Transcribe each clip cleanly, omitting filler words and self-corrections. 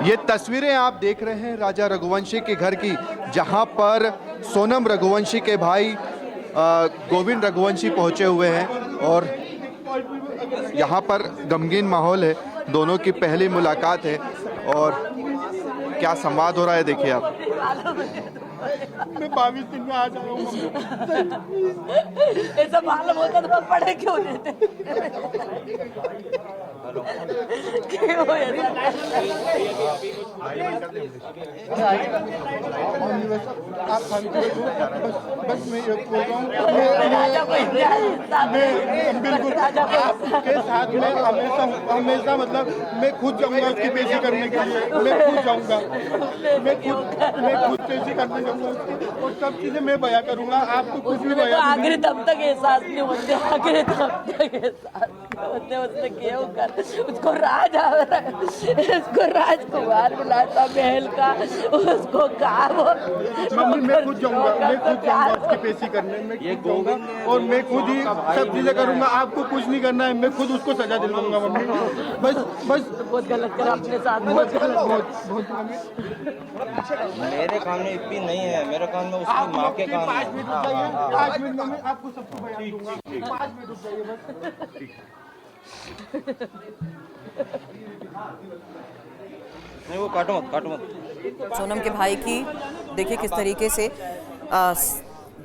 ये तस्वीरें आप देख रहे हैं राजा रघुवंशी के घर की, जहां पर सोनम रघुवंशी के भाई गोविंद रघुवंशी पहुंचे हुए हैं और यहां पर गमगीन माहौल है। दोनों की पहली मुलाकात है और क्या संवाद हो रहा है देखिए आप। मैं 22 दिन में आ जाऊंगा। ऐसा मालूम होता तो हम पढ़े क्यों देते? क्यों आप बस मैं ये बोल रहा हूँ, बिल्कुल आपके साथ में हमेशा मतलब मैं खुद जाऊंगा उसकी पेशी करने के लिए। मैं खुद जाऊंगा, मैं खुद पेशी करने जाऊंगा उसकी, और सब चीजें मैं बयां करूंगा। आपको कुछ भी बयां आखिरी दम तक एहसास नहीं होते, आखिरी दम तक एहसास नहीं होते। उसने क्यों कर उसको राज आ रहा है, उसको राजकुमार बुलाता महल का, उसको कहा वो मम्मी मैं खुद जाऊंगा, मैं खुद जाऊंगा उसकी पेशी करने। मैं खुद जाऊंगा और मैं खुद ही सब चीजें करूंगा। आपको कुछ नहीं करना है, मैं खुद उसको सजा दिलवाऊंगा मम्मी। बस बहुत गलत करा अपने साथ, बहुत गलत। मेरे काम में इतनी नहीं है, मेरे काम में उसकी माँ के काम है। 5 मिनट में आपको सबको बयान दूंगा। 5 मिनट रुक जाइए बस। नहीं वो काटो मत। सोनम के भाई की देखिए किस तरीके से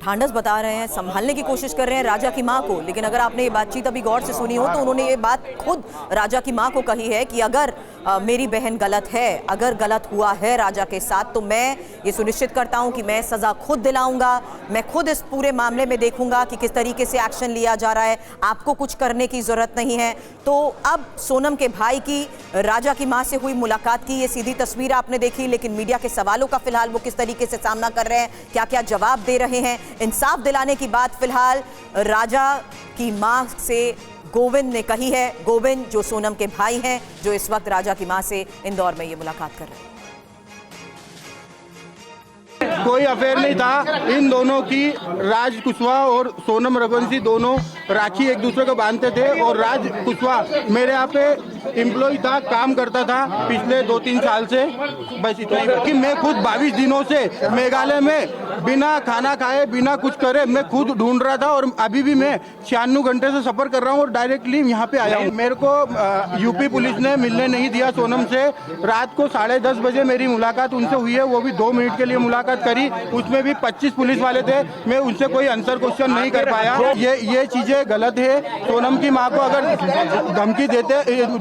ढांढस बता रहे हैं, संभालने की कोशिश कर रहे हैं राजा की मां को। लेकिन अगर आपने ये बातचीत अभी गौर से सुनी हो तो उन्होंने ये बात खुद राजा की मां को कही है कि अगर मेरी बहन गलत है, अगर गलत हुआ है राजा के साथ, तो मैं ये सुनिश्चित करता हूं कि मैं सजा खुद दिलाऊंगा। मैं खुद इस पूरे मामले में देखूंगा कि किस तरीके से एक्शन लिया जा रहा है, आपको कुछ करने की जरूरत नहीं है। तो अब सोनम के भाई की राजा की मां से हुई मुलाकात की ये सीधी तस्वीर आपने देखी, लेकिन मीडिया के सवालों का फिलहाल वो किस तरीके से सामना कर रहे हैं, क्या क्या जवाब दे रहे हैं, इंसाफ दिलाने की बात फिलहाल राजा की मां से गोविंद ने कही है। गोविंद जो सोनम के भाई हैं, जो इस वक्त राजा की मां से इंदौर में ये मुलाकात कर रहे हैं। कोई अफेयर नहीं था इन दोनों की। राज कुशवाहा और सोनम रघुवंशी दोनों राखी एक दूसरे को बांधते थे, और राज कुशवाहा मेरे यहाँ पे एम्प्लॉय था, काम करता था पिछले 2-3 साल से। बस इतना ही कि मैं खुद 22 दिनों से मेघालय में बिना खाना खाए, बिना कुछ करे मैं खुद ढूंढ रहा था, और अभी भी मैं 96 घंटे से सफर कर रहा हूँ और डायरेक्टली यहाँ पे आया हूँ। मेरे को यूपी पुलिस ने मिलने नहीं दिया सोनम से। रात को 10:30 बजे मेरी मुलाकात उनसे हुई है, वो भी 2 मिनट के लिए मुलाकात करी, उसमें भी 25 पुलिस वाले थे। मैं उनसे कोई आंसर क्वेश्चन नहीं कर पाया। ये चीजें गलत है। सोनम की माँ को अगर धमकी देते,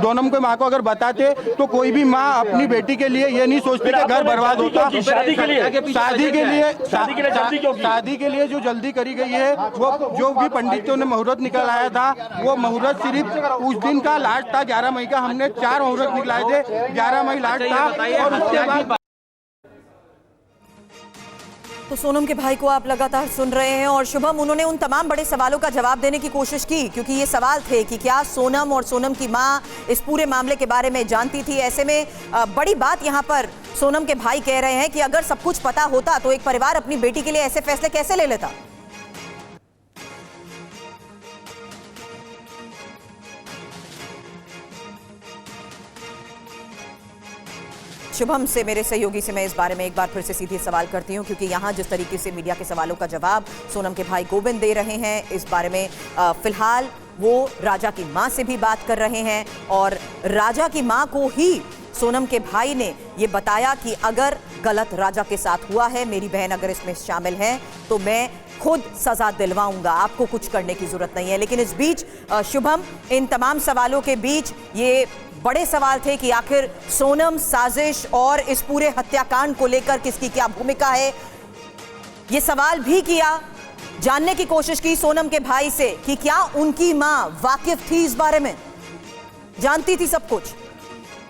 सोनम की माँ को अगर बताते, तो कोई भी माँ अपनी बेटी के लिए ये नहीं सोचती कि घर बर्बाद होता। शादी के लिए जो जल्दी करी गई है, वो जो भी पंडितों ने मुहूर्त निकल आया था, वो मुहूर्त सिर्फ उस दिन का लास्ट था। 11 मई का हमने 4 मुहूर्त निकलाए थे, 11 मई लास्ट था। और उसके बाद तो सोनम के भाई को आप लगातार सुन रहे हैं, और शुभम उन्होंने उन तमाम बड़े सवालों का जवाब देने की कोशिश की, क्योंकि ये सवाल थे कि क्या सोनम और सोनम की मां इस पूरे मामले के बारे में जानती थी। ऐसे में बड़ी बात यहां पर सोनम के भाई कह रहे हैं कि अगर सब कुछ पता होता तो एक परिवार अपनी बेटी के लिए ऐसे फैसले कैसे ले लेता। शुभम से, मेरे सहयोगी से मैं इस बारे में एक बार फिर से सीधे सवाल करती हूं, क्योंकि यहाँ जिस तरीके से मीडिया के सवालों का जवाब सोनम के भाई गोविंद दे रहे हैं, इस बारे में फिलहाल वो राजा की मां से भी बात कर रहे हैं, और राजा की मां को ही सोनम के भाई ने ये बताया कि अगर गलत राजा के साथ हुआ है, मेरी बहन अगर इसमें शामिल है, तो मैं खुद सजा दिलवाऊंगा, आपको कुछ करने की जरूरत नहीं है। लेकिन इस बीच शुभम, इन तमाम सवालों के बीच ये बड़े सवाल थे कि आखिर सोनम, साजिश और इस पूरे हत्याकांड को लेकर किसकी क्या भूमिका है, ये सवाल भी किया। जानने की कोशिश की सोनम के भाई से कि क्या उनकी मां वाकिफ थी इस बारे में, जानती थी सब कुछ।